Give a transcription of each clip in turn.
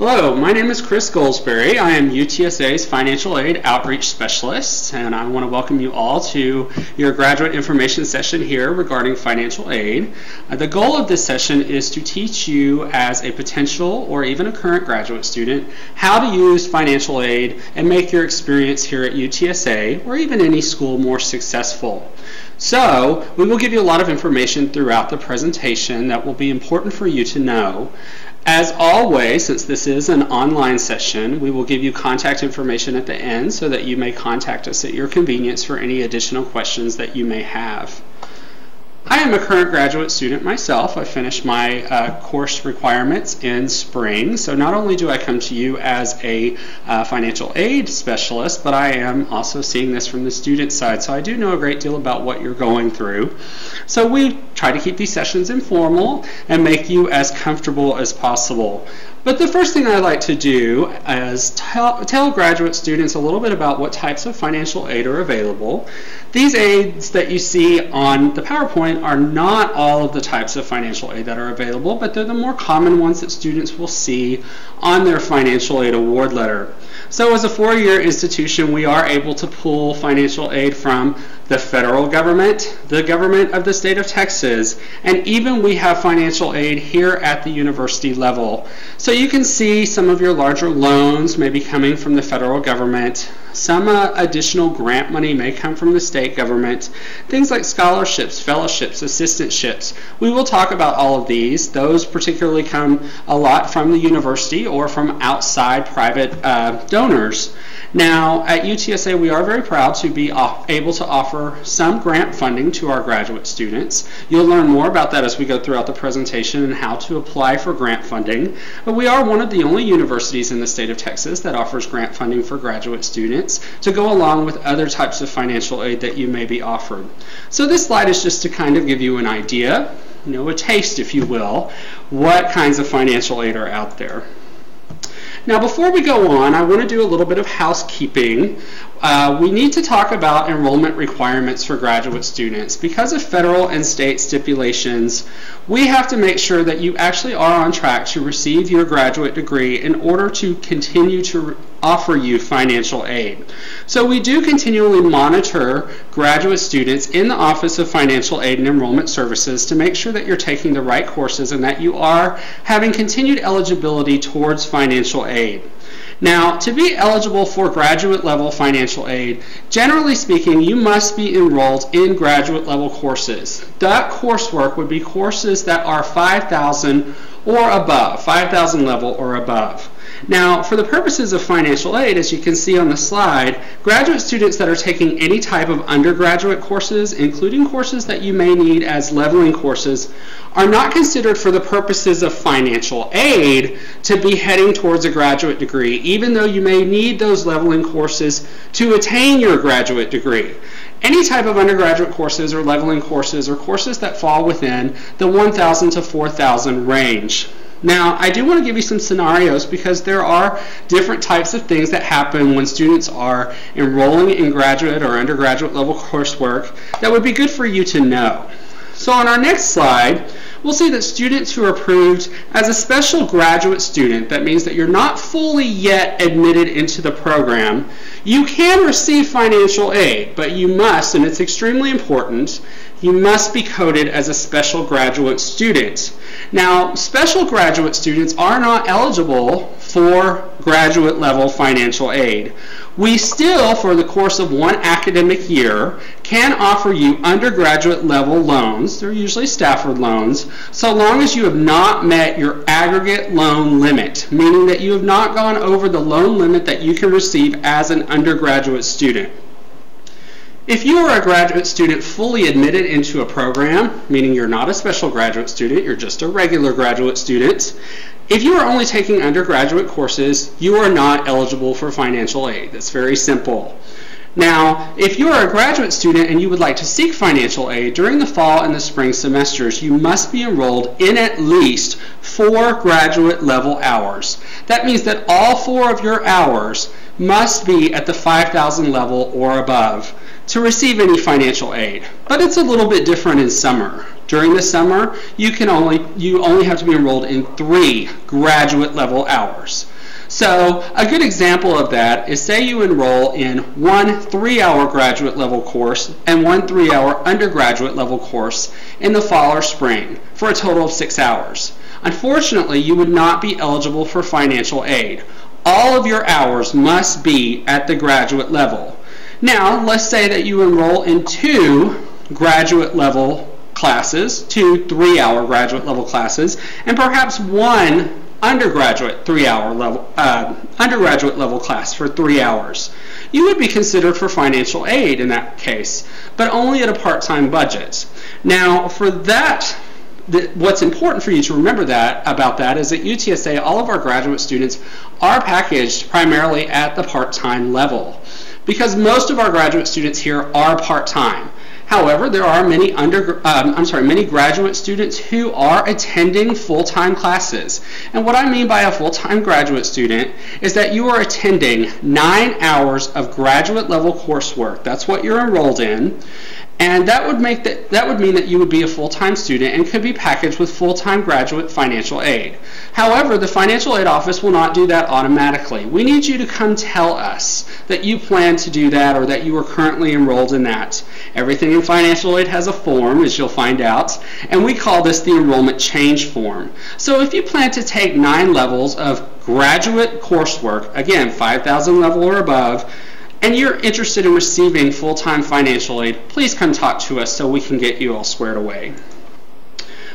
Hello, my name is Chris Goldsberry. I am UTSA's Financial Aid Outreach Specialist, and I want to welcome you all to your graduate information session here regarding financial aid. The goal of this session is to teach you as a potential or even a current graduate student how to use financial aid and make your experience here at UTSA or even any school more successful. So, we will give you a lot of information throughout the presentation that will be important for you to know. As always, since this is an online session, we will give you contact information at the end so that you may contact us at your convenience for any additional questions that you may have. I am a current graduate student myself. I finished my course requirements in spring, so not only do I come to you as a financial aid specialist, but I am also seeing this from the student side, so I do know a great deal about what you're going through. So we try to keep these sessions informal and make you as comfortable as possible. But the first thing I like to do is tell graduate students a little bit about what types of financial aid are available. These aids that you see on the PowerPoint are not all of the types of financial aid that are available, but they're the more common ones that students will see on their financial aid award letter. So as a four-year institution, we are able to pull financial aid from the federal government, the government of the state of Texas, and even we have financial aid here at the university level. So you can see some of your larger loans may be coming from the federal government. Some additional grant money may come from the state government. Things like scholarships, fellowships, assistantships. We will talk about all of these. Those particularly come a lot from the university or from outside private donors. Now, at UTSA, we are very proud to be able to offer some grant funding to our graduate students. You'll learn more about that as we go throughout the presentation and how to apply for grant funding. But we are one of the only universities in the state of Texas that offers grant funding for graduate students to go along with other types of financial aid that you may be offered. So this slide is just to kind of give you an idea, a taste, if you will, what kinds of financial aid are out there. Now, before we go on, I want to do a little bit of housekeeping. We need to talk about enrollment requirements for graduate students. Because of federal and state stipulations, we have to make sure that you actually are on track to receive your graduate degree in order to continue to offer you financial aid. So we do continually monitor graduate students in the Office of Financial Aid and Enrollment Services to make sure that you're taking the right courses and that you are having continued eligibility towards financial aid. Now, to be eligible for graduate level financial aid, generally speaking, you must be enrolled in graduate level courses. That coursework would be courses that are 5,000 or above, 5,000 level or above. Now, for the purposes of financial aid, as you can see on the slide, graduate students that are taking any type of undergraduate courses, including courses that you may need as leveling courses, are not considered for the purposes of financial aid to be heading towards a graduate degree, even though you may need those leveling courses to attain your graduate degree. Any type of undergraduate courses or leveling courses or courses that fall within the 1,000 to 4,000 range. Now, I do want to give you some scenarios because there are different types of things that happen when students are enrolling in graduate or undergraduate level coursework that would be good for you to know. So on our next slide, we'll see that students who are approved as a special graduate student, that means that you're not fully yet admitted into the program, you can receive financial aid, but you must, and it's extremely important, you must be coded as a special graduate student. Now, special graduate students are not eligible for graduate level financial aid. We still, for the course of one academic year, can offer you undergraduate level loans. They're usually Stafford loans, so long as you have not met your aggregate loan limit, meaning that you have not gone over the loan limit that you can receive as an undergraduate student. If you are a graduate student fully admitted into a program, meaning you're not a special graduate student, you're just a regular graduate student, if you are only taking undergraduate courses, you are not eligible for financial aid. That's very simple. Now, if you are a graduate student and you would like to seek financial aid during the fall and the spring semesters, you must be enrolled in at least 4 graduate level hours. That means that all 4 of your hours must be at the 5,000 level or above to receive any financial aid. But it's a little bit different in summer. During the summer, you only have to be enrolled in 3 graduate level hours. So a good example of that is, say you enroll in one 3-hour graduate level course and one 3-hour undergraduate level course in the fall or spring for a total of 6 hours. Unfortunately, you would not be eligible for financial aid. All of your hours must be at the graduate level. Now, let's say that you enroll in 2 graduate level classes, 2 3-hour graduate level classes, and perhaps 1 undergraduate 3-hour level undergraduate level class for 3 hours. You would be considered for financial aid in that case, but only at a part-time budget. Now, for that, what's important for you to remember about that is at UTSA, all of our graduate students are packaged primarily at the part-time level, because most of our graduate students here are part-time. However, there are many graduate students who are attending full-time classes. And what I mean by a full-time graduate student is that you are attending 9 hours of graduate level coursework. That's what you're enrolled in. And that would mean that you would be a full-time student and could be packaged with full-time graduate financial aid. However, the financial aid office will not do that automatically. We need you to come tell us that you plan to do that or that you are currently enrolled in that. Everything in financial aid has a form, as you'll find out, and we call this the enrollment change form. So if you plan to take 9 levels of graduate coursework, again, 5,000 level or above, and you're interested in receiving full-time financial aid, please come talk to us so we can get you all squared away.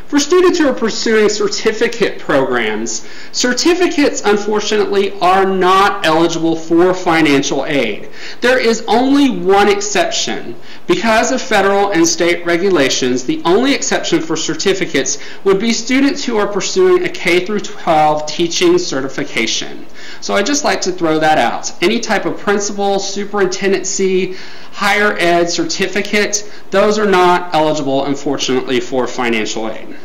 For students who are pursuing certificate programs, certificates, unfortunately, are not eligible for financial aid. There is only one exception. Because of federal and state regulations, the only exception for certificates would be students who are pursuing a K-12 teaching certification. So I'd just like to throw that out. Any type of principal, superintendency, higher ed certificate, those are not eligible, unfortunately, for financial aid.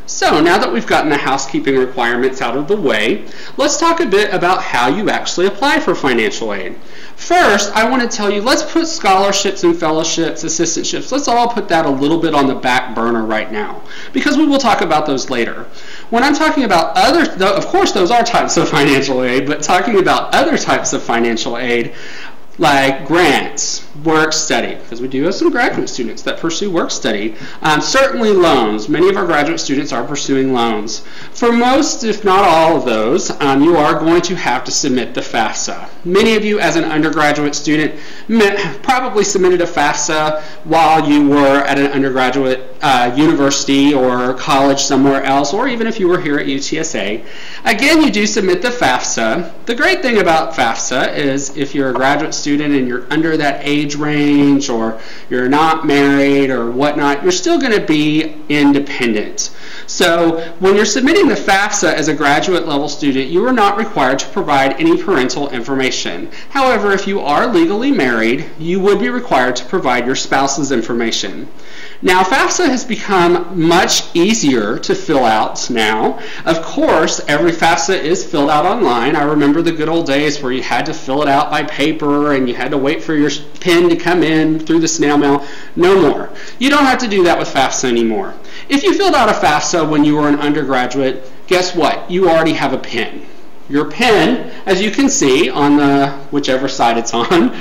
So now that we've gotten the housekeeping requirements out of the way, let's talk a bit about how you actually apply for financial aid. First, I want to tell you, let's put scholarships and fellowships, assistantships, let's all put that a little bit on the back burner right now, because we will talk about those later. When I'm talking about of course those are types of financial aid, but talking about other types of financial aid, like grants, work study, because we do have some graduate students that pursue work study. Certainly loans. Many of our graduate students are pursuing loans. For most, if not all of those, you are going to have to submit the FAFSA. Many of you, as an undergraduate student, probably submitted a FAFSA while you were at an undergraduate university or college somewhere else, or even if you were here at UTSA. Again, you do submit the FAFSA. The great thing about FAFSA is if you're a graduate student and you're under that age range, or you're not married or whatnot, you're still going to be independent. So when you're submitting the FAFSA as a graduate level student, you are not required to provide any parental information. However, if you are legally married, you would be required to provide your spouse's information. Now, FAFSA has become much easier to fill out now. Of course, every FAFSA is filled out online. I remember the good old days where you had to fill it out by paper and you had to wait for your pen to come in through the snail mail. No more. You don't have to do that with FAFSA anymore. If you filled out a FAFSA when you were an undergraduate, guess what? You already have a pen. Your pen, as you can see on the whichever side it's on,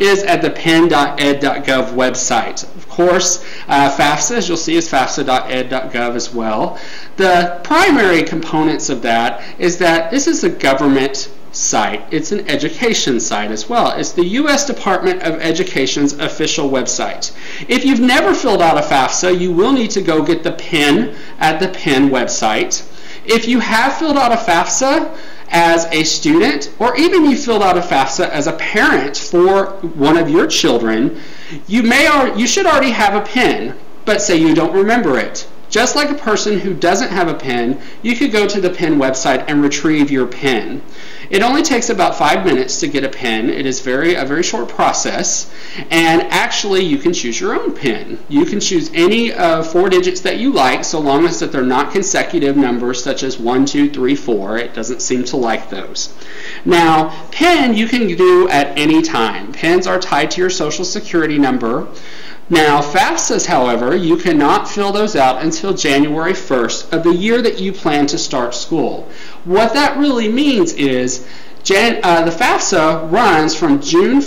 is at the pen.ed.gov website. Of course, FAFSA, as you'll see, is fafsa.ed.gov as well. The primary components of that is that this is a government site. It's an education site as well. It's the U.S. Department of Education's official website. If you've never filled out a FAFSA, you will need to go get the pen at the pen website. If you have filled out a FAFSA as a student, or even you filled out a FAFSA as a parent for one of your children, you should already have a pen, but say you don't remember it. Just like a person who doesn't have a pen, you could go to the pen website and retrieve your pen. It only takes about 5 minutes to get a pen. It is a very short process, and actually you can choose your own pen. You can choose any 4 digits that you like, so long as that they're not consecutive numbers such as 1, 2, 3, 4. It doesn't seem to like those. Now, pen you can do at any time. Pens are tied to your social security number. Now, FAFSAs, however, you cannot fill those out until January 1st of the year that you plan to start school. What that really means is the FAFSA runs from July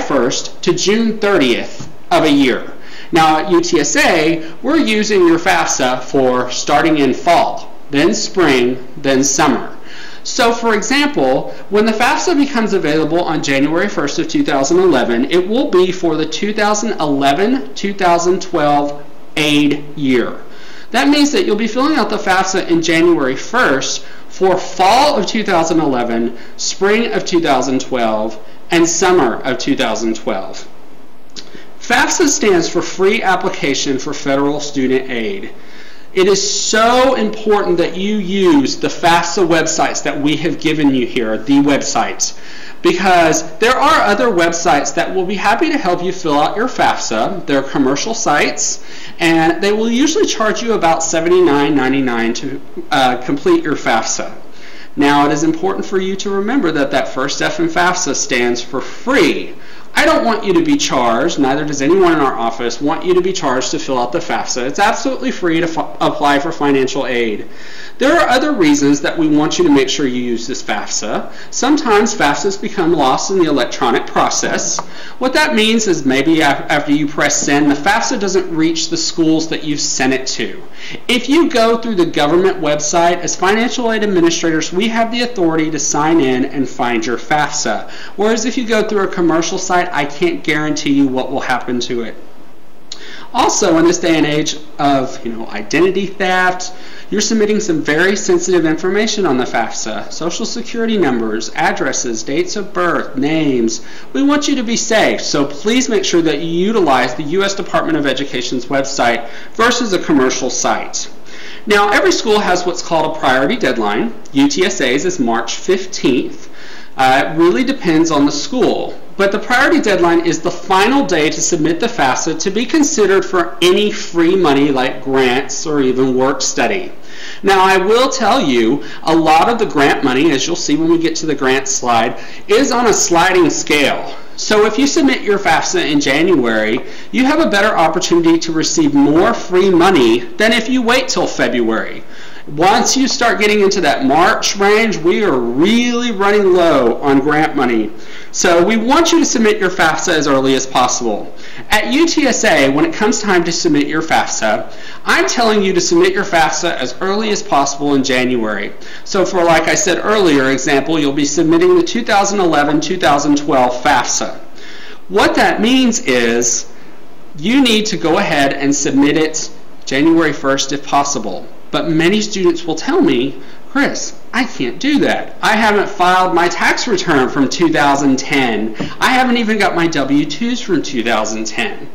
1st to June 30th of a year. Now, at UTSA, we're using your FAFSA for starting in fall, then spring, then summer. So, for example, when the FAFSA becomes available on January 1st of 2011, it will be for the 2011-2012 aid year. That means that you'll be filling out the FAFSA in January 1st for fall of 2011, spring of 2012, and summer of 2012. FAFSA stands for Free Application for Federal Student Aid. It is so important that you use the FAFSA websites that we have given you here, the websites, because there are other websites that will be happy to help you fill out your FAFSA. They're commercial sites, and they will usually charge you about $79.99 to complete your FAFSA. Now, it is important for you to remember that that first F in FAFSA stands for free. I don't want you to be charged, neither does anyone in our office want you to be charged to fill out the FAFSA. It's absolutely free to apply for financial aid. There are other reasons that we want you to make sure you use this FAFSA. Sometimes FAFSAs become lost in the electronic process. What that means is maybe after you press send, the FAFSA doesn't reach the schools that you've sent it to. If you go through the government website, as financial aid administrators, we have the authority to sign in and find your FAFSA. Whereas if you go through a commercial site, I can't guarantee you what will happen to it. Also, in this day and age of identity theft, you're submitting some very sensitive information on the FAFSA. Social security numbers, addresses, dates of birth, names. We want you to be safe, so please make sure that you utilize the U.S. Department of Education's website versus a commercial site. Now, every school has what's called a priority deadline. UTSA's is March 15th. It really depends on the school, but the priority deadline is the final day to submit the FAFSA to be considered for any free money like grants or even work study. Now, I will tell you, a lot of the grant money, as you'll see when we get to the grant slide, is on a sliding scale. So if you submit your FAFSA in January, you have a better opportunity to receive more free money than if you wait till February. Once you start getting into that March range, we are really running low on grant money. So we want you to submit your FAFSA as early as possible. At UTSA, when it comes time to submit your FAFSA, I'm telling you to submit your FAFSA as early as possible in January. So for, like I said earlier, example, you'll be submitting the 2011-2012 FAFSA. What that means is you need to go ahead and submit it January 1st if possible. But many students will tell me, Chris, I can't do that. I haven't filed my tax return from 2010. I haven't even got my W-2s from 2010.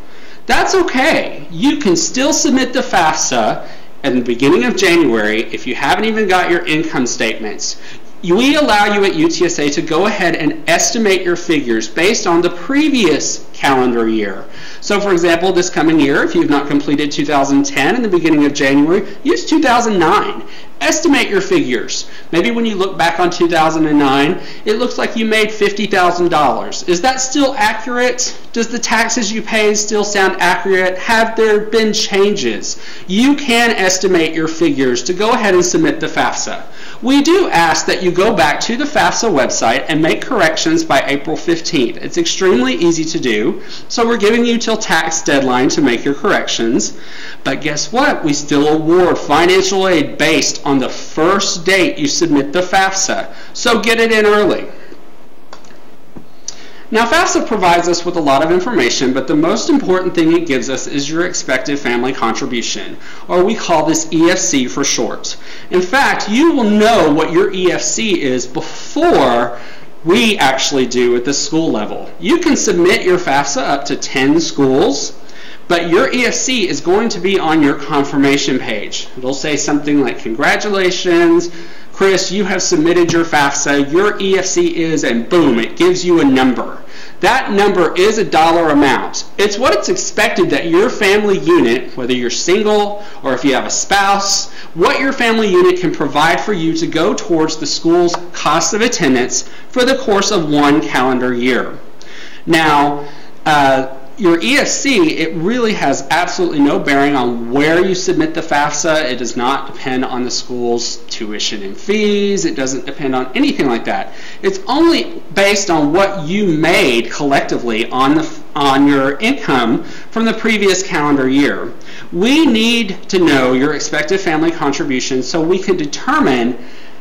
That's okay. You can still submit the FAFSA at the beginning of January if you haven't even got your income statements. We allow you at UTSA to go ahead and estimate your figures based on the previous calendar year. So for example, this coming year, if you've not completed 2010 in the beginning of January, use 2009. Estimate your figures. Maybe when you look back on 2009, it looks like you made $50,000. Is that still accurate? Does the taxes you pay still sound accurate? Have there been changes? You can estimate your figures to go ahead and submit the FAFSA. We do ask that you go back to the FAFSA website and make corrections by April 15th. It's extremely easy to do, so we're giving you till tax deadline to make your corrections. But guess what? We still award financial aid based on the first date you submit the FAFSA, so get it in early. Now, FAFSA provides us with a lot of information, but the most important thing it gives us is your expected family contribution, or we call this EFC for short. In fact, you will know what your EFC is before we actually do at the school level. You can submit your FAFSA up to 10 schools, but your EFC is going to be on your confirmation page. It'll say something like, congratulations, Chris, you have submitted your FAFSA, your EFC is, and boom, it gives you a number. That number is a dollar amount. It's what it's expected that your family unit, whether you're single or if you have a spouse, what your family unit can provide for you to go towards the school's cost of attendance for the course of one calendar year. Now, your EFC, it really has absolutely no bearing on where you submit the FAFSA. It does not depend on the school's tuition and fees. It doesn't depend on anything like that. It's only based on what you made collectively on your income from the previous calendar year. We need to know your expected family contribution so we can determine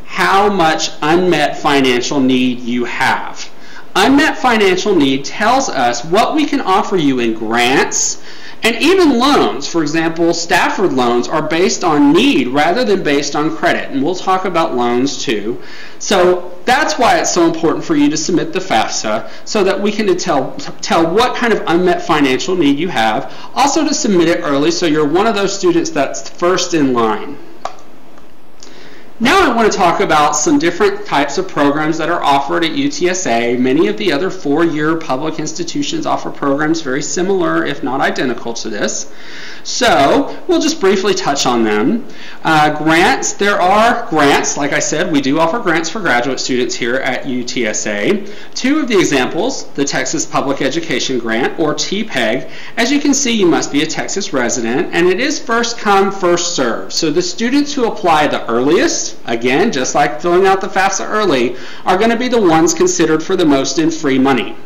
how much unmet financial need you have. Unmet financial need tells us what we can offer you in grants and even loans. For example, Stafford loans are based on need rather than based on credit, and we'll talk about loans too. So that's why it's so important for you to submit the FAFSA so that we can tell what kind of unmet financial need you have. Also to submit it early so you're one of those students that's first in line. Now I want to talk about some different types of programs that are offered at UTSA. Many of the other four-year public institutions offer programs very similar, if not identical to this. So we'll just briefly touch on them. Grants, there are grants. Like I said, we do offer grants for graduate students here at UTSA. Two of the examples, the Texas Public Education Grant, or TPEG. As you can see, you must be a Texas resident, and it is first come, first served. So the students who apply the earliest, again, just like filling out the FAFSA early, are going to be the ones considered for the most in free money.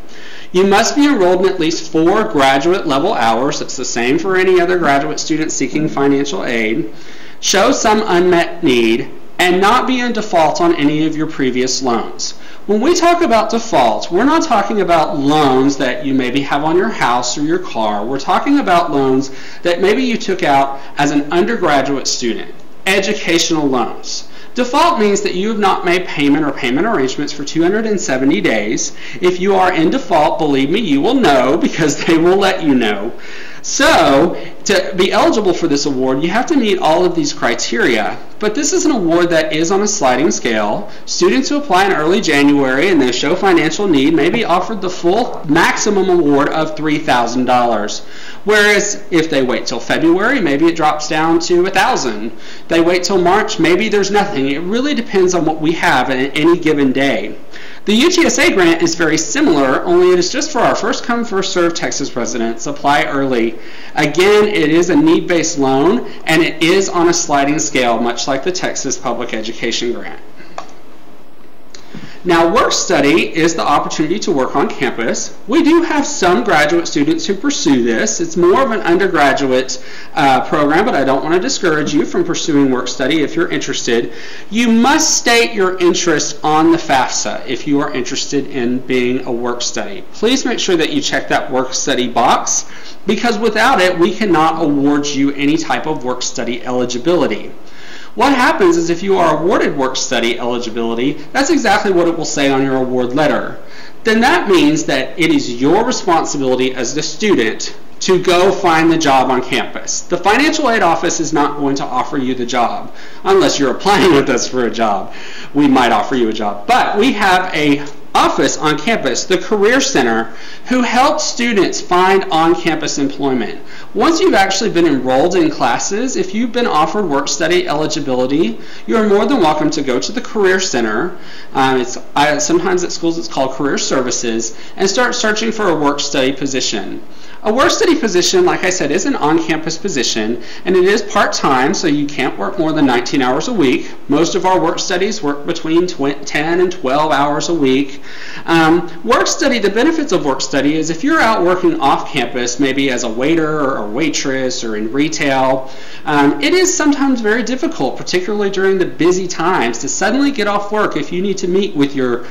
You must be enrolled in at least 4 graduate level hours. It's the same for any other graduate student seeking financial aid. Show some unmet need and not be in default on any of your previous loans. When we talk about default, we're not talking about loans that you maybe have on your house or your car. We're talking about loans that maybe you took out as an undergraduate student, educational loans. Default means that you have not made payment or payment arrangements for 270 days. If you are in default, believe me, you will know because they will let you know. So, to be eligible for this award, you have to meet all of these criteria. But this is an award that is on a sliding scale. Students who apply in early January and they show financial need may be offered the full maximum award of $3,000. Whereas if they wait till February, maybe it drops down to $1,000. They wait till March, maybe there's nothing. It really depends on what we have at any given day. The UTSA grant is very similar, only it is just for our first come, first served Texas residents. Apply early. Again, it is a need-based loan, and it is on a sliding scale, much like the Texas Public Education Grant. Now, work study is the opportunity to work on campus. We do have some graduate students who pursue this. It's more of an undergraduate program, but I don't want to discourage you from pursuing work study if you're interested. You must state your interest on the FAFSA if you are interested in being a work study. Please make sure that you check that work study box, because without it, we cannot award you any type of work study eligibility. What happens is if you are awarded work study eligibility, that's exactly what it will say on your award letter. Then that means that it is your responsibility as the student to go find the job on campus. The financial aid office is not going to offer you the job unless you're applying with us for a job. We might offer you a job, but we have a office on campus, the Career Center, who helps students find on-campus employment. Once you've actually been enrolled in classes, if you've been offered work study eligibility, you're more than welcome to go to the Career Center. Sometimes at schools it's called Career Services, and start searching for a work study position. A work study position, like I said, is an on-campus position, and it is part-time, so you can't work more than 19 hours a week. Most of our work studies work between 10 and 12 hours a week. Work study, the benefits of work study is if you're out working off-campus, maybe as a waiter or a waitress or in retail, it is sometimes very difficult, particularly during the busy times, to suddenly get off work if you need to meet with your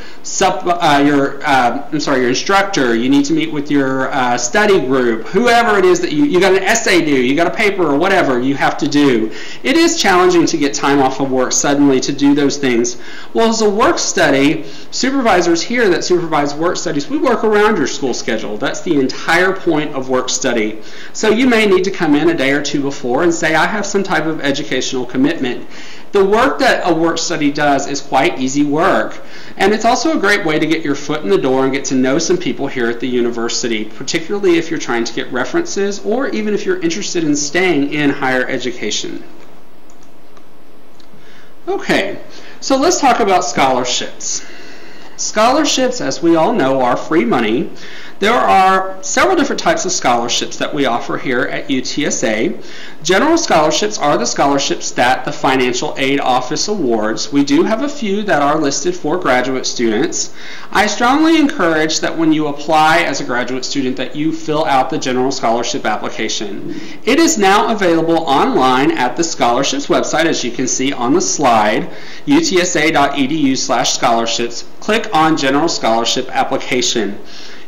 instructor, you need to meet with your study group, whoever it is that you got an essay due, you got a paper or whatever you have to do. It is challenging to get time off of work suddenly to do those things. Well, as a work study, supervisors here that supervise work studies, we work around your school schedule. That's the entire point of work study. So you may need to come in a day or two before and say, I have some type of educational commitment. The work that a work study does is quite easy work, and it's also a great way to get your foot in the door and get to know some people here at the university, particularly if you're trying to get references or even if you're interested in staying in higher education. Okay, so let's talk about scholarships. Scholarships, as we all know, are free money. There are several different types of scholarships that we offer here at UTSA. General scholarships are the scholarships that the Financial Aid Office awards. We do have a few that are listed for graduate students. I strongly encourage that when you apply as a graduate student that you fill out the general scholarship application. It is now available online at the scholarships website, as you can see on the slide, utsa.edu/scholarships. Click on General Scholarship Application.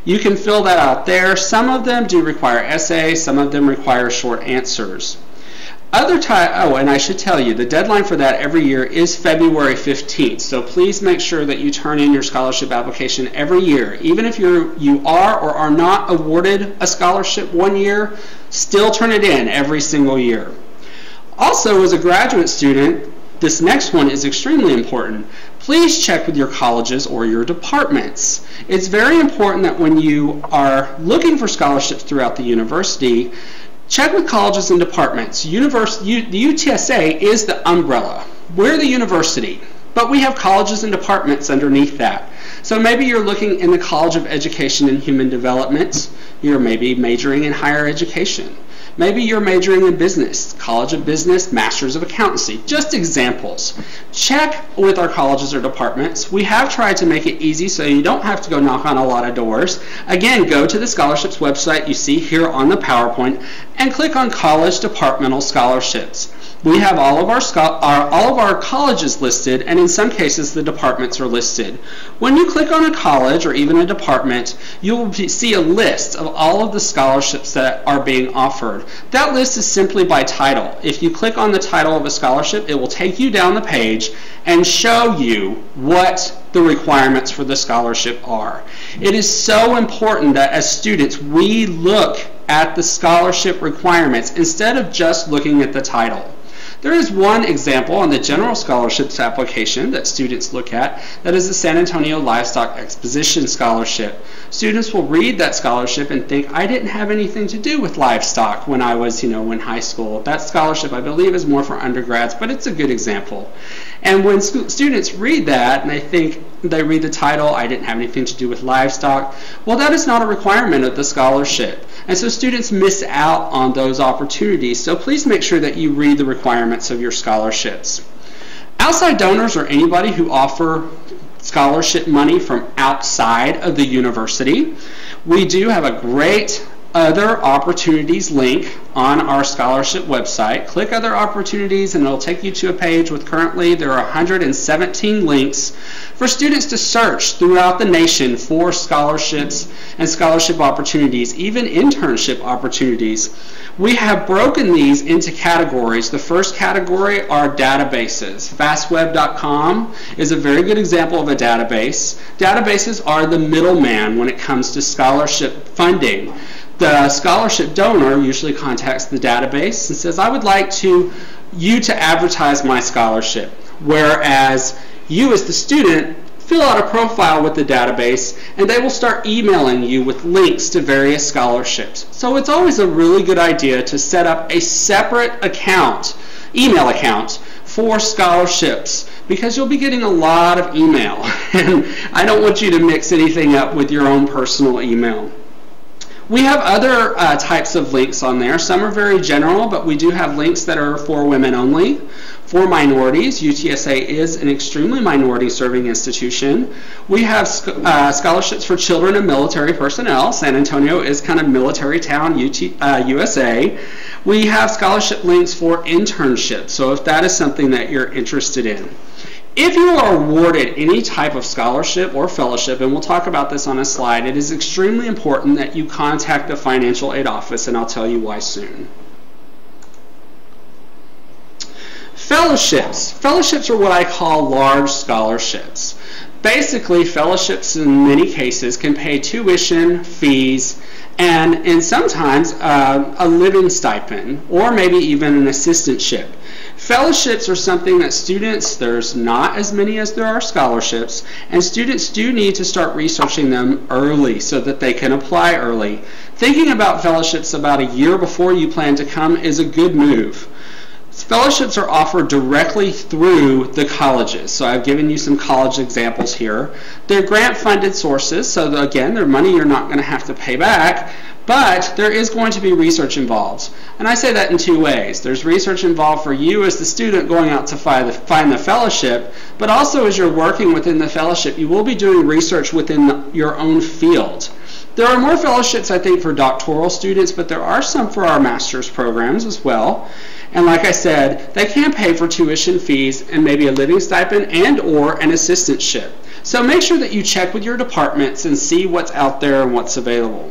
You can fill that out there. Some of them do require essays, some of them require short answers. And I should tell you, the deadline for that every year is February 15th, so please make sure that you turn in your scholarship application every year. Even if you are or are not awarded a scholarship one year, still turn it in every single year. Also, as a graduate student, this next one is extremely important. Please check with your colleges or your departments. It's very important that when you are looking for scholarships throughout the university, check with colleges and departments. The UTSA is the umbrella. We're the university, but we have colleges and departments underneath that. So maybe you're looking in the College of Education and Human Development. You're maybe majoring in higher education. Maybe you're majoring in business, College of Business, Masters of Accountancy, just examples. Check with our colleges or departments. We have tried to make it easy so you don't have to go knock on a lot of doors. Again, go to the scholarships website you see here on the PowerPoint and click on College Departmental Scholarships. We have all of our colleges listed, and in some cases the departments are listed. When you click on a college or even a department, you will see a list of all of the scholarships that are being offered. That list is simply by title. If you click on the title of a scholarship, it will take you down the page and show you what the requirements for the scholarship are. It is so important that as students we look at the scholarship requirements instead of just looking at the title. There is one example on the general scholarships application that students look at, that is the San Antonio Livestock Exposition Scholarship. Students will read that scholarship and think, I didn't have anything to do with livestock when I was, in high school. That scholarship, I believe, is more for undergrads, but it's a good example. And when students read that and they read the title, I didn't have anything to do with livestock, well, that is not a requirement of the scholarship. And so students miss out on those opportunities. So please make sure that you read the requirements of your scholarships. Outside donors are anybody who offer scholarship money from outside of the university. We do have a great Other Opportunities link on our scholarship website. Click Other Opportunities and it'll take you to a page with currently there are 117 links for students to search throughout the nation for scholarships and scholarship opportunities, even internship opportunities. We have broken these into categories. The first category are databases. Fastweb.com is a very good example of a database. Databases are the middleman when it comes to scholarship funding. The scholarship donor usually contacts the database and says, I would like you to advertise my scholarship. Whereas you as the student fill out a profile with the database and they will start emailing you with links to various scholarships. So it's always a really good idea to set up a separate email account for scholarships, because you'll be getting a lot of email and I don't want you to mix anything up with your own personal email. We have other types of links on there. Some are very general, but we do have links that are for women only. For minorities, UTSA is an extremely minority-serving institution. We have scholarships for children and military personnel. San Antonio is kind of military town, USA. We have scholarship links for internships, so if that is something that you're interested in. If you are awarded any type of scholarship or fellowship, and we'll talk about this on a slide, it is extremely important that you contact the financial aid office, and I'll tell you why soon. Fellowships. Fellowships are what I call large scholarships. Basically, fellowships in many cases can pay tuition, fees, and sometimes a living stipend, or maybe even an assistantship. Fellowships are something that students, there's not as many as there are scholarships, and students do need to start researching them early so that they can apply early. Thinking about fellowships about a year before you plan to come is a good move. Fellowships are offered directly through the colleges. So I've given you some college examples here. They're grant-funded sources, so again, they're money you're not going to have to pay back, but there is going to be research involved. And I say that in two ways. There's research involved for you as the student going out to find the fellowship, but also as you're working within the fellowship, you will be doing research within your own field. There are more fellowships, I think, for doctoral students, but there are some for our master's programs as well. And like I said, they can pay for tuition fees and maybe a living stipend and or an assistantship. So make sure that you check with your departments and see what's out there and what's available.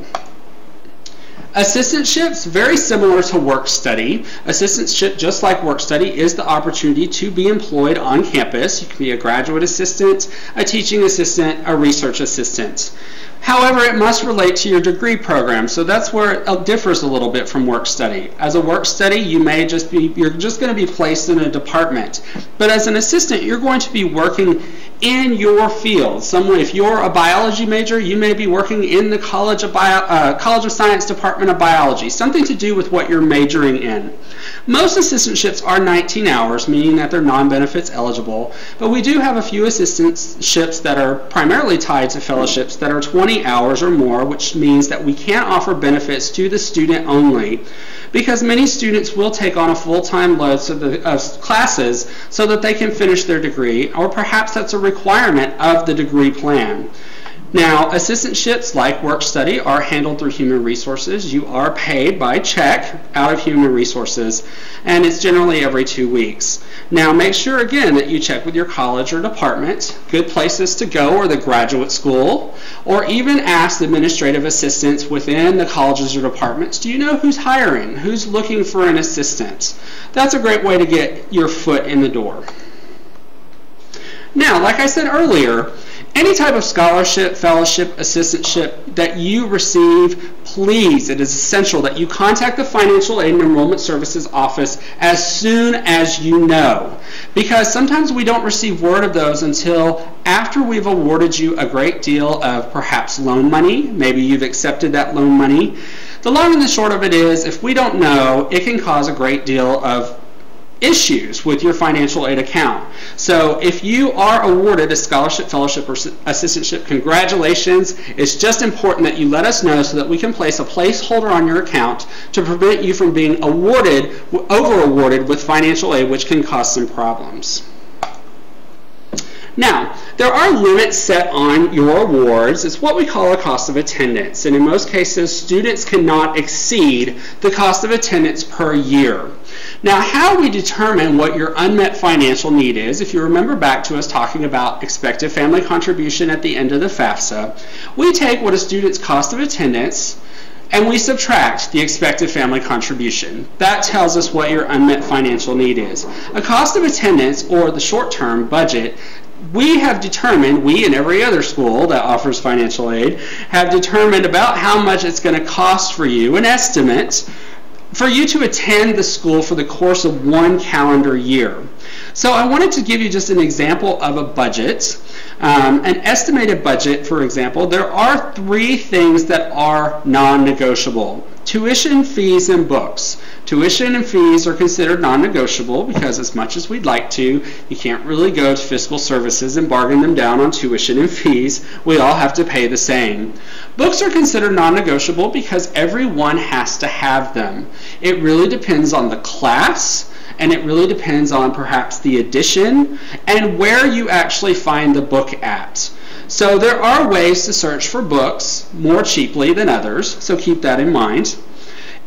Assistantships, very similar to work study. Assistantship, just like work study, is the opportunity to be employed on campus. You can be a graduate assistant, a teaching assistant, a research assistant. However, it must relate to your degree program, so that's where it differs a little bit from work study. As a work study, you're just going to be placed in a department. But as an assistant, you're going to be working in your field. If you're a biology major, you may be working in the College of Science Department of Biology, something to do with what you're majoring in. Most assistantships are 19 hours, meaning that they're non-benefits eligible, but we do have a few assistantships that are primarily tied to fellowships that are 20 hours or more, which means that we can't offer benefits to the student only, because many students will take on a full-time load of classes so that they can finish their degree, or perhaps that's a requirement of the degree plan. Now, assistantships like work study are handled through human resources. You are paid by check out of human resources, and it's generally every 2 weeks. Now, make sure again that you check with your college or department. Good places to go are the graduate school, or even ask the administrative assistants within the colleges or departments, do you know who's hiring? Who's looking for an assistant? That's a great way to get your foot in the door. Now, like I said earlier, any type of scholarship, fellowship, assistantship that you receive, please, it is essential that you contact the Financial Aid and Enrollment Services Office as soon as you know, because sometimes we don't receive word of those until after we've awarded you a great deal of perhaps loan money. Maybe you've accepted that loan money. The long and the short of it is, if we don't know, it can cause a great deal of issues with your financial aid account. So if you are awarded a scholarship, fellowship, or assistantship, congratulations. It's just important that you let us know so that we can place a placeholder on your account to prevent you from being over-awarded with financial aid, which can cause some problems. Now, there are limits set on your awards. It's what we call a cost of attendance, and in most cases, students cannot exceed the cost of attendance per year. Now, how we determine what your unmet financial need is, if you remember back to us talking about expected family contribution at the end of the FAFSA, we take what a student's cost of attendance and we subtract the expected family contribution. That tells us what your unmet financial need is. A cost of attendance, or the short-term budget, we have determined, we and every other school that offers financial aid, have determined about how much it's going to cost for you, an estimate, for you to attend the school for the course of 1 calendar year. So I wanted to give you just an example of a budget. An estimated budget, for example, there are 3 things that are non-negotiable. Tuition, fees, and books. Tuition and fees are considered non-negotiable because as much as we'd like to, you can't really go to fiscal services and bargain them down on tuition and fees. We all have to pay the same. Books are considered non-negotiable because everyone has to have them. It really depends on the class, and it really depends on perhaps the edition and where you actually find the book at. So there are ways to search for books more cheaply than others, so keep that in mind.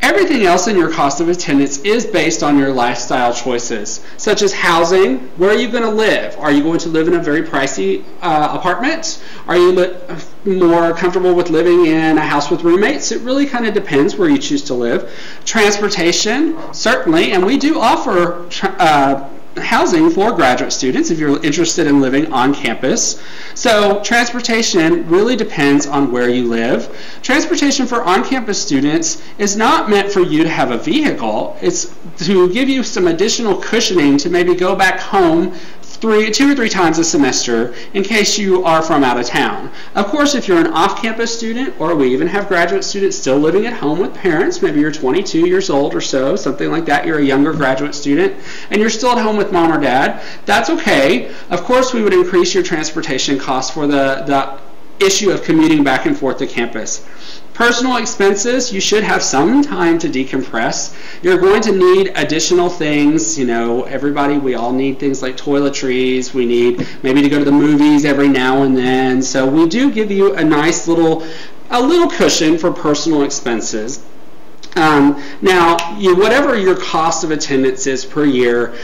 Everything else in your cost of attendance is based on your lifestyle choices, such as housing. Where are you going to live? Are you going to live in a very pricey apartment? Are you more comfortable with living in a house with roommates? It really kind of depends where you choose to live. Transportation, certainly, and we do offer housing for graduate students if you're interested in living on campus. So transportation really depends on where you live. Transportation for on-campus students is not meant for you to have a vehicle. It's to give you some additional cushioning to maybe go back home 2 or 3 times a semester in case you are from out of town. Of course, if you're an off-campus student, or we even have graduate students still living at home with parents, maybe you're 22 years old or so, something like that, you're a younger graduate student, and you're still at home with mom or dad, that's okay. Of course, we would increase your transportation costs for the issue of commuting back and forth to campus. Personal expenses, you should have some time to decompress. You're going to need additional things. You know, everybody, we all need things like toiletries. We need maybe to go to the movies every now and then. So we do give you a nice little cushion for personal expenses. Now, whatever your cost of attendance is per year,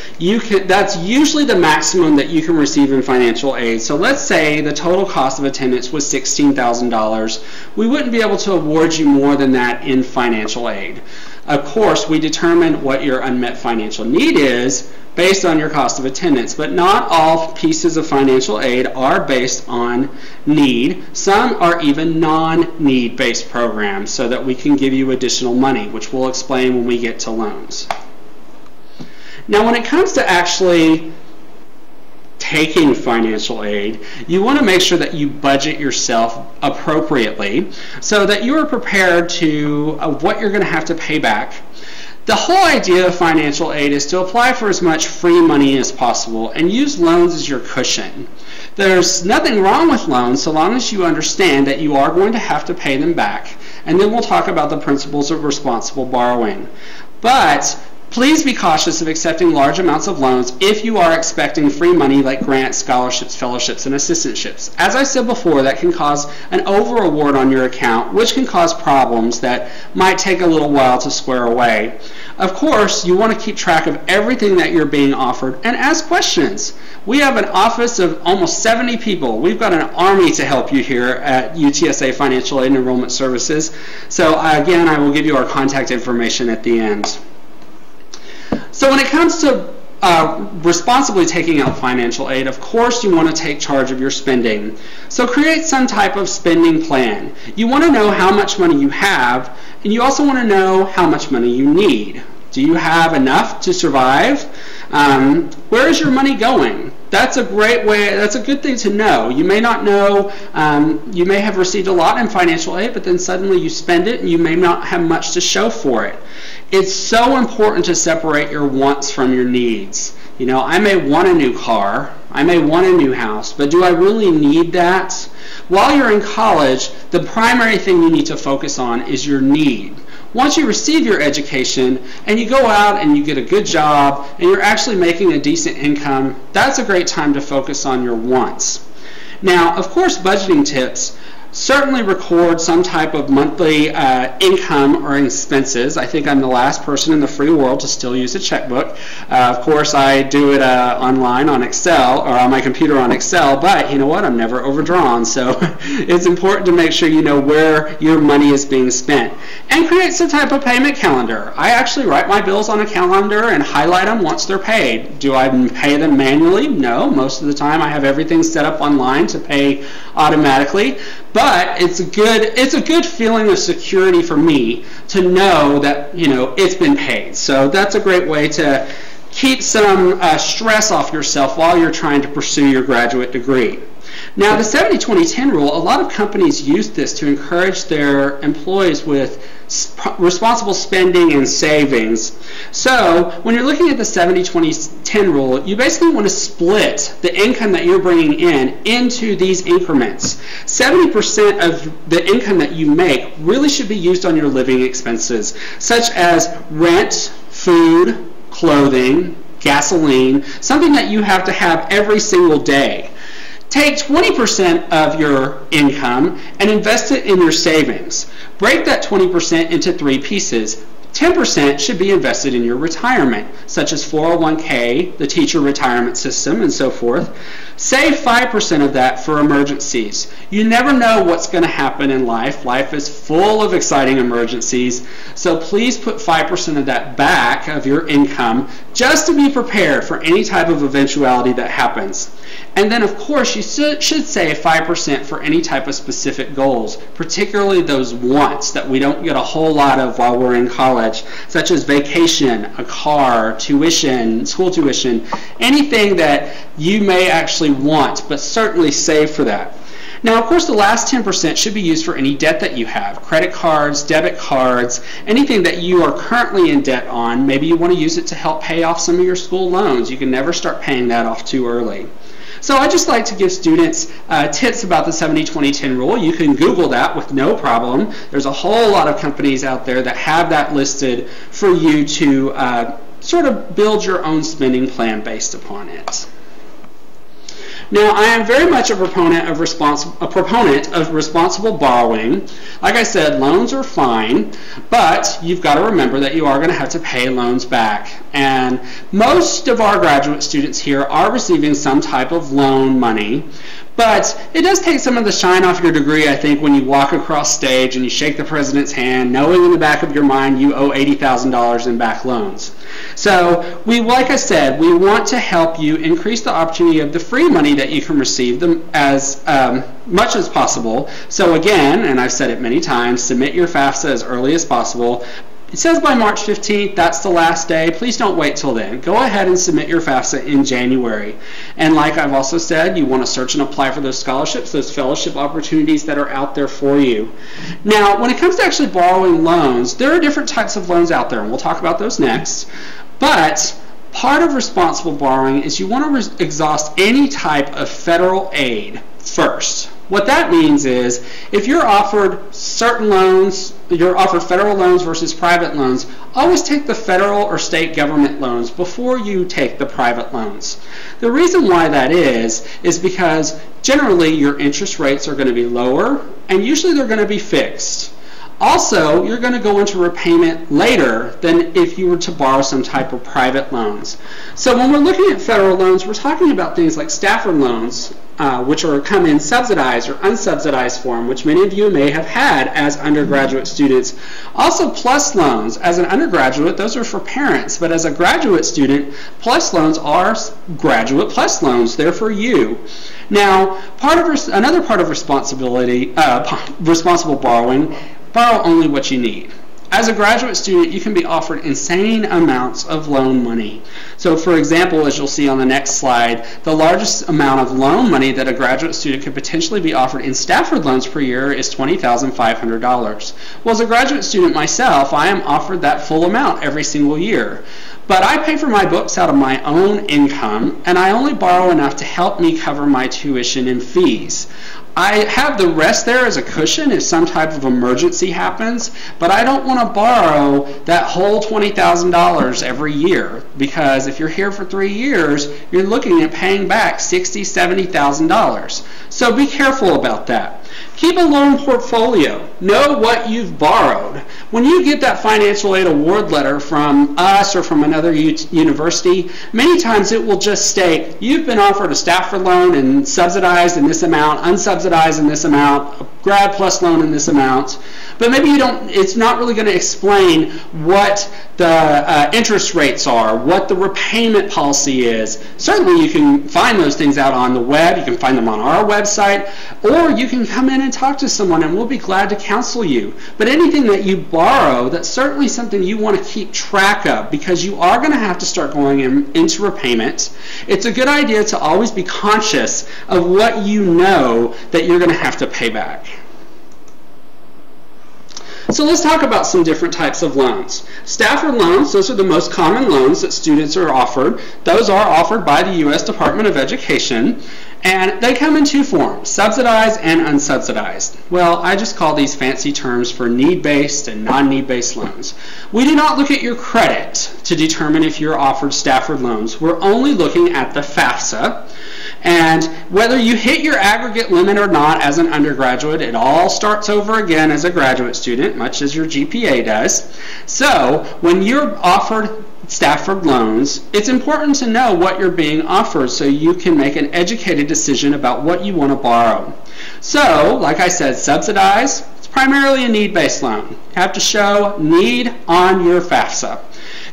that's usually the maximum that you can receive in financial aid. So let's say the total cost of attendance was $16,000. We wouldn't be able to award you more than that in financial aid. Of course, we determine what your unmet financial need is based on your cost of attendance, but not all pieces of financial aid are based on need. Some are even non-need based programs so that we can give you additional money, which we'll explain when we get to loans. Now, when it comes to actually taking financial aid, you want to make sure that you budget yourself appropriately so that you are prepared to what you're going to have to pay back. The whole idea of financial aid is to apply for as much free money as possible and use loans as your cushion. There's nothing wrong with loans so long as you understand that you are going to have to pay them back, and then we'll talk about the principles of responsible borrowing. But please be cautious of accepting large amounts of loans if you are expecting free money like grants, scholarships, fellowships, and assistantships. As I said before, that can cause an over-award on your account, which can cause problems that might take a little while to square away. Of course, you want to keep track of everything that you're being offered and ask questions. We have an office of almost 70 people. We've got an army to help you here at UTSA Financial Aid and Enrollment Services. So again, I will give you our contact information at the end. So when it comes to responsibly taking out financial aid, of course you want to take charge of your spending. So create some type of spending plan. You want to know how much money you have, and you also want to know how much money you need. Do you have enough to survive? Where is your money going? That's a great way, that's a good thing to know. You may not know, you may have received a lot in financial aid, but then suddenly you spend it and you may not have much to show for it. It's so important to separate your wants from your needs. You know, I may want a new car, I may want a new house, but do I really need that? While you're in college, the primary thing you need to focus on is your need. Once you receive your education and you go out and you get a good job and you're actually making a decent income, that's a great time to focus on your wants. Now, of course, budgeting tips. Certainly record some type of monthly income or expenses. I think I'm the last person in the free world to still use a checkbook. Of course, I do it online on Excel, or on my computer on Excel, but you know what? I'm never overdrawn, so it's important to make sure you know where your money is being spent. And create some type of payment calendar. I actually write my bills on a calendar and highlight them once they're paid. Do I pay them manually? No. Most of the time I have everything set up online to pay automatically. But it's a good feeling of security for me to know that, you know, it's been paid. So that's a great way to keep some stress off yourself while you're trying to pursue your graduate degree. Now, the 70-20-10 rule, a lot of companies use this to encourage their employees with responsible spending and savings. So when you're looking at the 70-20-10 rule, you basically want to split the income that you're bringing in into these increments. 70% of the income that you make really should be used on your living expenses, such as rent, food, clothing, gasoline, something that you have to have every single day. Take 20% of your income and invest it in your savings. Break that 20% into 3 pieces. 10% should be invested in your retirement, such as 401k, the teacher retirement system, and so forth. Save 5% of that for emergencies. You never know what's going to happen in life. Life is full of exciting emergencies, so please put 5% of that back of your income just to be prepared for any type of eventuality that happens. And then, of course, you should save 5% for any type of specific goals, particularly those wants that we don't get a whole lot of while we're in college. college, such as vacation, a car, tuition, school tuition, anything that you may actually want, but certainly save for that. Now, of course, the last 10% should be used for any debt that you have. Credit cards, debit cards, anything that you are currently in debt on. Maybe you want to use it to help pay off some of your school loans. You can never start paying that off too early. So I just like to give students tips about the 70-20-10 rule. You can Google that with no problem. There's a whole lot of companies out there that have that listed for you to sort of build your own spending plan based upon it. Now, I am very much a proponent of responsible borrowing. Like I said, loans are fine, but you've got to remember that you are going to have to pay loans back. And most of our graduate students here are receiving some type of loan money. But it does take some of the shine off your degree, I think, when you walk across stage and you shake the president's hand, knowing in the back of your mind you owe $80,000 in back loans. So, like I said, we want to help you increase the opportunity of the free money that you can receive them as much as possible. So again, and I've said it many times, submit your FAFSA as early as possible. It says by March 15th, that's the last day. Please don't wait till then. Go ahead and submit your FAFSA in January. And like I've also said, you want to search and apply for those scholarships, those fellowship opportunities that are out there for you. Now, when it comes to actually borrowing loans, there are different types of loans out there, and we'll talk about those next. But part of responsible borrowing is you want to exhaust any type of federal aid first. What that means is if you're offered certain loans, you're offered federal loans versus private loans, always take the federal or state government loans before you take the private loans. The reason why that is because generally your interest rates are going to be lower and usually they're going to be fixed. Also, you're going to go into repayment later than if you were to borrow some type of private loans. So when we're looking at federal loans, we're talking about things like Stafford loans, which come in subsidized or unsubsidized form, which many of you may have had as undergraduate students. Also, PLUS loans. As an undergraduate, those are for parents, but as a graduate student, PLUS loans are graduate PLUS loans. They're for you. Now, another part of responsible borrowing, borrow only what you need. As a graduate student, you can be offered insane amounts of loan money. So for example, as you'll see on the next slide, the largest amount of loan money that a graduate student could potentially be offered in Stafford loans per year is $20,500. Well, as a graduate student myself, I am offered that full amount every single year. But I pay for my books out of my own income, and I only borrow enough to help me cover my tuition and fees. I have the rest there as a cushion if some type of emergency happens, but I don't want to borrow that whole $20,000 every year, because if you're here for 3 years, you're looking at paying back $60,000, $70,000. So be careful about that. Keep a loan portfolio. Know what you've borrowed. When you get that financial aid award letter from us or from another university, many times it will just state, you've been offered a Stafford loan and subsidized in this amount, unsubsidized in this amount, a Grad Plus loan in this amount. But maybe it's not really going to explain what the interest rates are, what the repayment policy is. Certainly you can find those things out on the web. You can find them on our website, or you can come in and talk to someone and we'll be glad to counsel you. But anything that you borrow, that's certainly something you want to keep track of, because you are going to have to start going into repayment. It's a good idea to always be conscious of what you know that you're going to have to pay back. So let's talk about some different types of loans. Stafford loans, those are the most common loans that students are offered. Those are offered by the U.S. Department of Education, and they come in two forms, subsidized and unsubsidized. Well, I just call these fancy terms for need-based and non-need-based loans. We do not look at your credit to determine if you're offered Stafford loans. We're only looking at the FAFSA. And whether you hit your aggregate limit or not as an undergraduate, it all starts over again as a graduate student, much as your GPA does. So when you're offered Stafford loans, it's important to know what you're being offered so you can make an educated decision about what you want to borrow. So, like I said, subsidized, it's primarily a need-based loan. You have to show need on your FAFSA.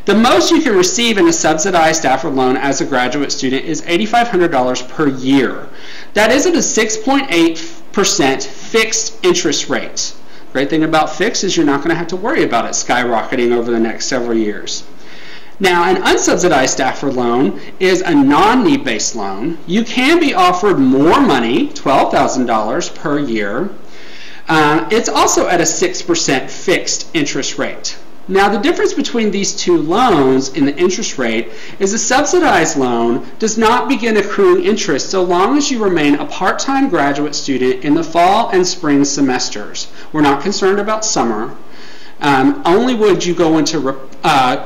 The most you can receive in a subsidized Stafford loan as a graduate student is $8,500 per year. That is at a 6.8% fixed interest rate. Great thing about fixed is you're not going to have to worry about it skyrocketing over the next several years. Now, an unsubsidized Stafford loan is a non-need-based loan. You can be offered more money, $12,000 per year. It's also at a 6% fixed interest rate. Now, the difference between these two loans in the interest rate is a subsidized loan does not begin accruing interest so long as you remain a part-time graduate student in the fall and spring semesters. We're not concerned about summer. Only would you go into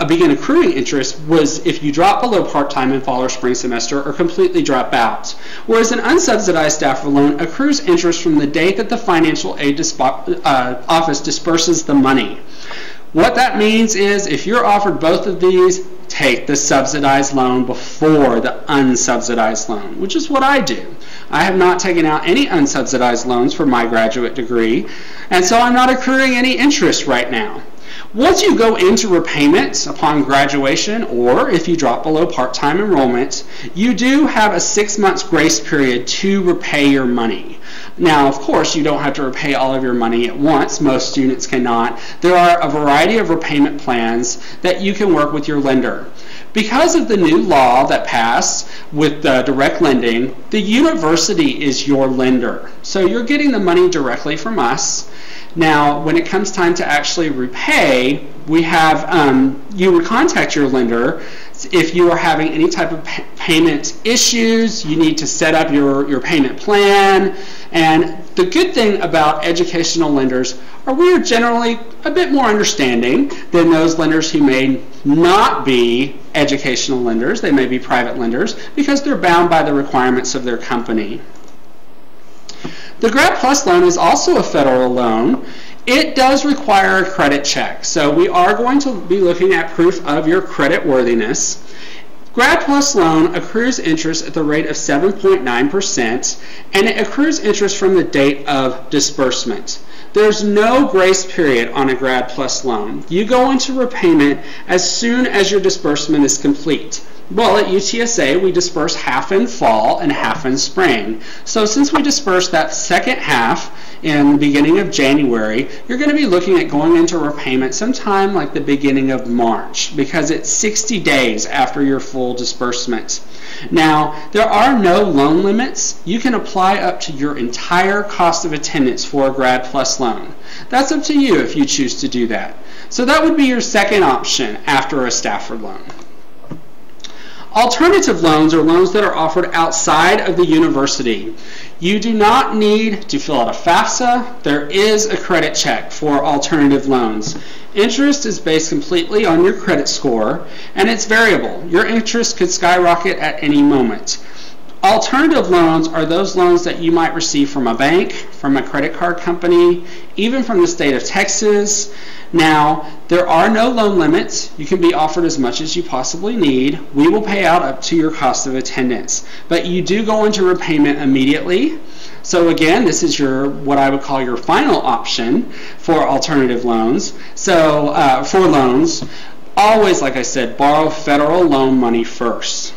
begin accruing interest was if you drop below part-time in fall or spring semester or completely drop out. Whereas an unsubsidized Stafford loan accrues interest from the date that the financial aid office disperses the money. What that means is if you're offered both of these, take the subsidized loan before the unsubsidized loan, which is what I do. I have not taken out any unsubsidized loans for my graduate degree, and so I'm not accruing any interest right now. Once you go into repayment upon graduation, or if you drop below part-time enrollment, you do have a 6 months grace period to repay your money. Now, of course, you don't have to repay all of your money at once. Most students cannot. There are a variety of repayment plans that you can work with your lender. Because of the new law that passed with direct lending, the university is your lender. So you're getting the money directly from us. Now, when it comes time to actually repay, we have you would contact your lender if you are having any type of payment issues. You need to set up your payment plan. And the good thing about educational lenders are we are generally a bit more understanding than those lenders who may not be educational lenders. They may be private lenders because they're bound by the requirements of their company. The Grad Plus loan is also a federal loan. It does require a credit check, so we are going to be looking at proof of your credit worthiness. Grad Plus loan accrues interest at the rate of 7.9%, and it accrues interest from the date of disbursement. There's no grace period on a Grad Plus loan. You go into repayment as soon as your disbursement is complete. Well, at UTSA, we disperse half in fall and half in spring. So since we disperse that second half in the beginning of January, you're going to be looking at going into repayment sometime like the beginning of March because it's 60 days after your full disbursement. Now, there are no loan limits. You can apply up to your entire cost of attendance for a Grad Plus loan. That's up to you if you choose to do that. So that would be your second option after a Stafford loan. Alternative loans are loans that are offered outside of the university. You do not need to fill out a FAFSA. There is a credit check for alternative loans. Interest is based completely on your credit score, and it's variable. Your interest could skyrocket at any moment. Alternative loans are those loans that you might receive from a bank, from a credit card company, even from the state of Texas. Now, there are no loan limits. You can be offered as much as you possibly need. We will pay out up to your cost of attendance. But you do go into repayment immediately. So again, this is your what I would call your final option for alternative loans. So for loans, always, like I said, borrow federal loan money first.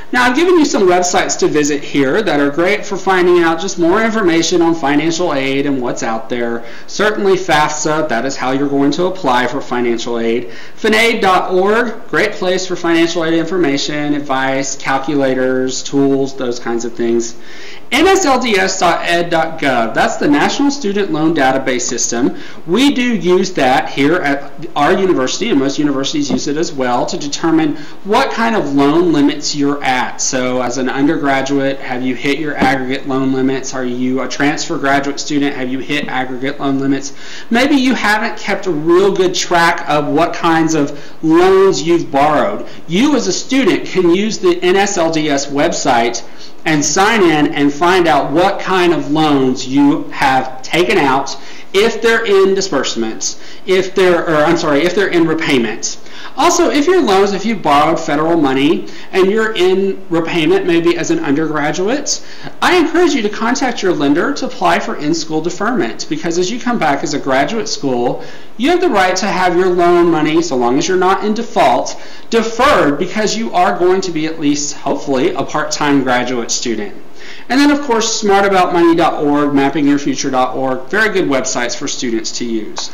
Now, I've given you some websites to visit here that are great for finding out just more information on financial aid and what's out there. Certainly FAFSA, that is how you're going to apply for financial aid. Finaid.org, great place for financial aid information, advice, calculators, tools, those kinds of things. NSLDS.ed.gov, that's the National Student Loan Database System. We do use that here at our university, and most universities use it as well, to determine what kind of loan limits you're at. So as an undergraduate, have you hit your aggregate loan limits? Are you a transfer graduate student? Have you hit aggregate loan limits? Maybe you haven't kept a real good track of what kinds of loans you've borrowed. You as a student can use the NSLDS website and sign in and find out what kind of loans you have taken out if they're in disbursements, if they're in repayment. Also, if your loans, if you borrowed federal money and you're in repayment maybe as an undergraduate, I encourage you to contact your lender to apply for in-school deferment, because as you come back as a graduate school, you have the right to have your loan money, so long as you're not in default, deferred, because you are going to be at least, hopefully, a part-time graduate student. And then, of course, smartaboutmoney.org, mappingyourfuture.org, very good websites for students to use.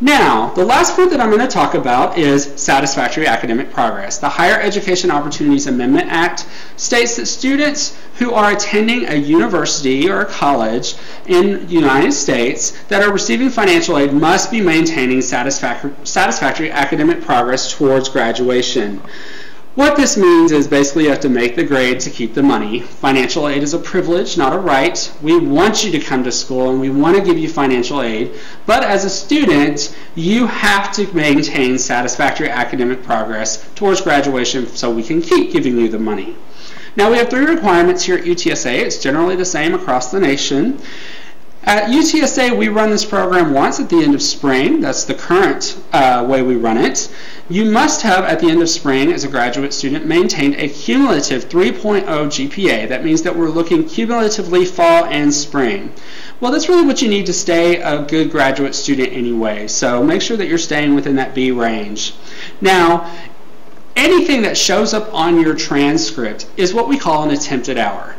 Now, the last point that I'm going to talk about is satisfactory academic progress. The Higher Education Opportunities Amendment Act states that students who are attending a university or a college in the United States that are receiving financial aid must be maintaining satisfactory academic progress towards graduation. What this means is basically you have to make the grade to keep the money. Financial aid is a privilege, not a right. We want you to come to school and we want to give you financial aid, but as a student, you have to maintain satisfactory academic progress towards graduation so we can keep giving you the money. Now, we have 3 requirements here at UTSA. It's generally the same across the nation. At UTSA, we run this program once at the end of spring. That's the current way we run it. You must have, at the end of spring, as a graduate student, maintained a cumulative 3.0 GPA. That means that we're looking cumulatively fall and spring. Well, that's really what you need to stay a good graduate student anyway. So make sure that you're staying within that B range. Now, anything that shows up on your transcript is what we call an attempted hour.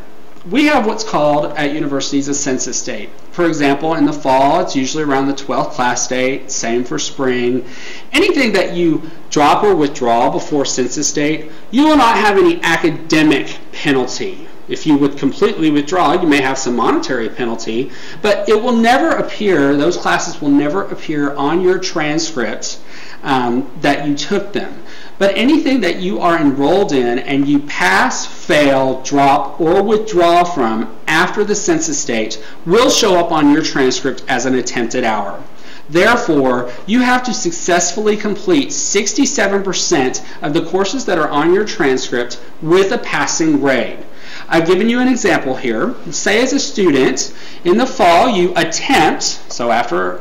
We have what's called at universities a census date. For example, in the fall, it's usually around the 12th class date, same for spring. Anything that you drop or withdraw before census date, you will not have any academic penalty. If you would completely withdraw, you may have some monetary penalty, but it will never appear, those classes will never appear on your transcript that you took them. But anything that you are enrolled in and you pass, fail, drop, or withdraw from after the census date will show up on your transcript as an attempted hour. Therefore, you have to successfully complete 67% of the courses that are on your transcript with a passing grade. I've given you an example here. Say as a student, in the fall you attempt, so after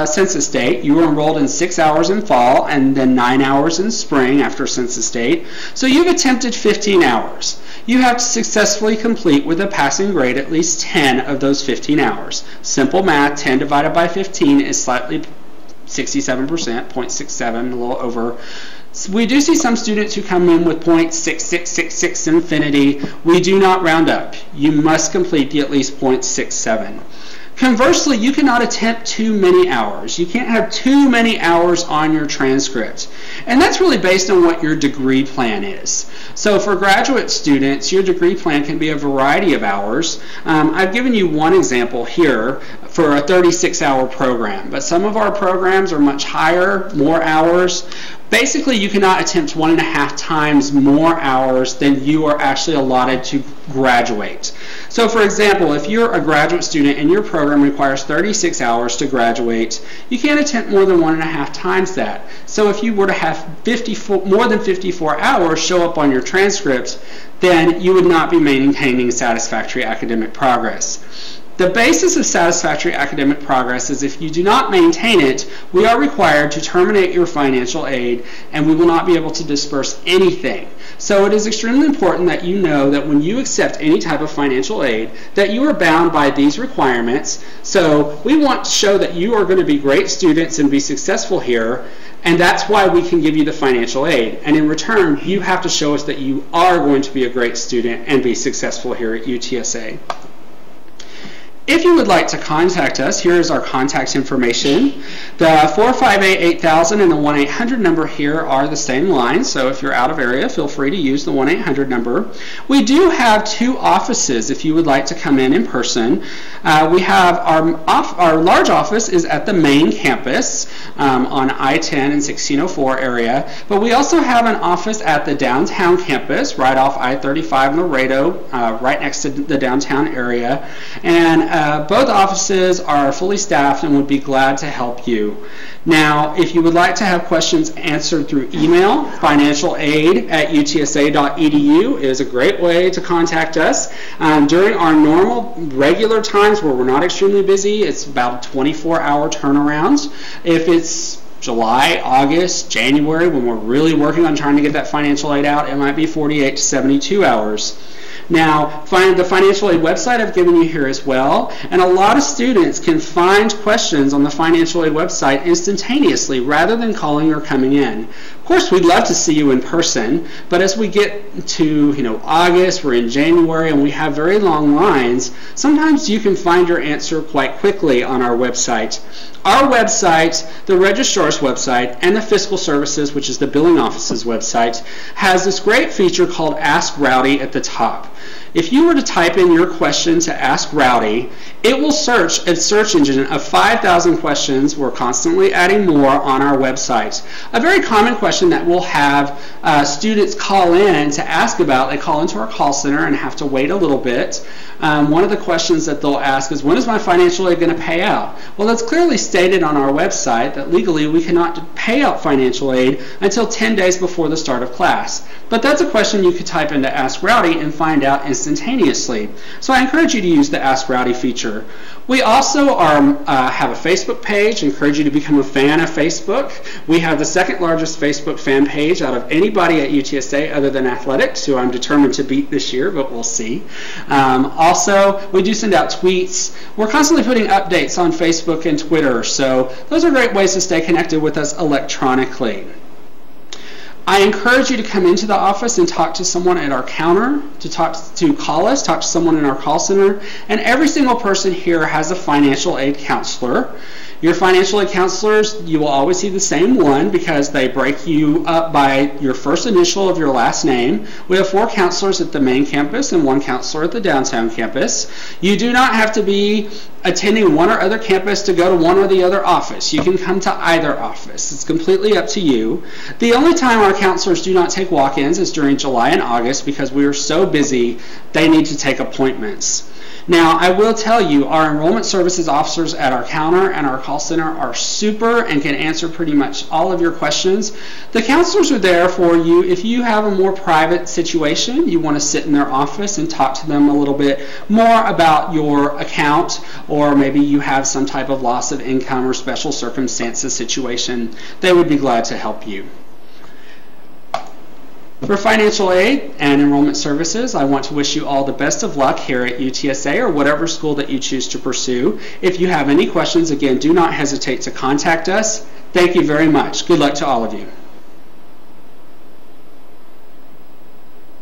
census date, you were enrolled in 6 hours in fall and then 9 hours in spring after census date. So you've attempted 15 hours. You have to successfully complete with a passing grade at least 10 of those 15 hours. Simple math, 10 divided by 15 is slightly 67%, 0.67, a little over. We do see some students who come in with 0.6666 infinity. We do not round up. You must complete the at least 0.67. Conversely, you cannot attempt too many hours. You can't have too many hours on your transcript. And that's really based on what your degree plan is. So for graduate students, your degree plan can be a variety of hours. I've given you one example here for a 36-hour program, but some of our programs are much higher, more hours. Basically, you cannot attempt 1.5 times more hours than you are actually allotted to graduate. So for example, if you're a graduate student and your program requires 36 hours to graduate, you can't attempt more than 1.5 times that. So if you were to have more than 54 hours show up on your transcript, then you would not be maintaining satisfactory academic progress. The basis of satisfactory academic progress is if you do not maintain it, we are required to terminate your financial aid and we will not be able to disperse anything. So it is extremely important that you know that when you accept any type of financial aid, that you are bound by these requirements. So we want to show that you are going to be great students and be successful here, and that's why we can give you the financial aid. And in return, you have to show us that you are going to be a great student and be successful here at UTSA. If you would like to contact us, here is our contact information. The 458-8000 and the 1-800 number here are the same line, so if you're out of area, feel free to use the 1-800 number. We do have 2 offices if you would like to come in person. We have our large office is at the main campus on I-10 and 1604 area, but we also have an office at the downtown campus right off I-35 and Laredo, right next to the downtown area. And both offices are fully staffed and would be glad to help you. Now, if you would like to have questions answered through email, financialaid@utsa.edu is a great way to contact us. During our normal, regular times where we're not extremely busy, it's about a 24-hour turnaround. If it's July, August, January, when we're really working on trying to get that financial aid out, it might be 48 to 72 hours. Now, the financial aid website I've given you here as well, and a lot of students can find questions on the financial aid website instantaneously rather than calling or coming in. Of course, we'd love to see you in person, but as we get to August, we're in January, and we have very long lines, sometimes you can find your answer quite quickly on our website. Our website, the registrar's website, and the Fiscal Services, which is the billing office's website, has this great feature called Ask Rowdy at the top. If you were to type in your question to Ask Rowdy, it will search a search engine of 5,000 questions. We're constantly adding more on our website. A very common question that we'll have students call in to ask about, they call into our call center and have to wait a little bit. One of the questions that they'll ask is, when is my financial aid going to pay out? Well, that's clearly stated on our website that legally we cannot pay out financial aid until 10 days before the start of class. But that's a question you could type into Ask Rowdy and find out instantaneously. So I encourage you to use the Ask Rowdy feature. We also have a Facebook page. I encourage you to become a fan of Facebook. We have the second largest Facebook fan page out of anybody at UTSA other than athletics, who I'm determined to beat this year, but we'll see. Also, we do send out tweets. We're constantly putting updates on Facebook and Twitter, so those are great ways to stay connected with us electronically. I encourage you to come into the office and talk to someone at our counter, to call us, talk to someone in our call center, and every single person here has a financial aid counselor. Your financial aid counselors, you will always see the same one because they break you up by your first initial of your last name. We have 4 counselors at the main campus and 1 counselor at the downtown campus. You do not have to be attending one or other campus to go to one or the other office. You can come to either office. It's completely up to you. The only time our counselors do not take walk-ins is during July and August because we are so busy they need to take appointments. Now, I will tell you, our enrollment services officers at our counter and our call center are super and can answer pretty much all of your questions. The counselors are there for you if you have a more private situation, you want to sit in their office and talk to them a little bit more about your account, or maybe you have some type of loss of income or special circumstances situation. They would be glad to help you. For financial aid and enrollment services, I want to wish you all the best of luck here at UTSA or whatever school that you choose to pursue. If you have any questions, again, do not hesitate to contact us. Thank you very much. Good luck to all of you.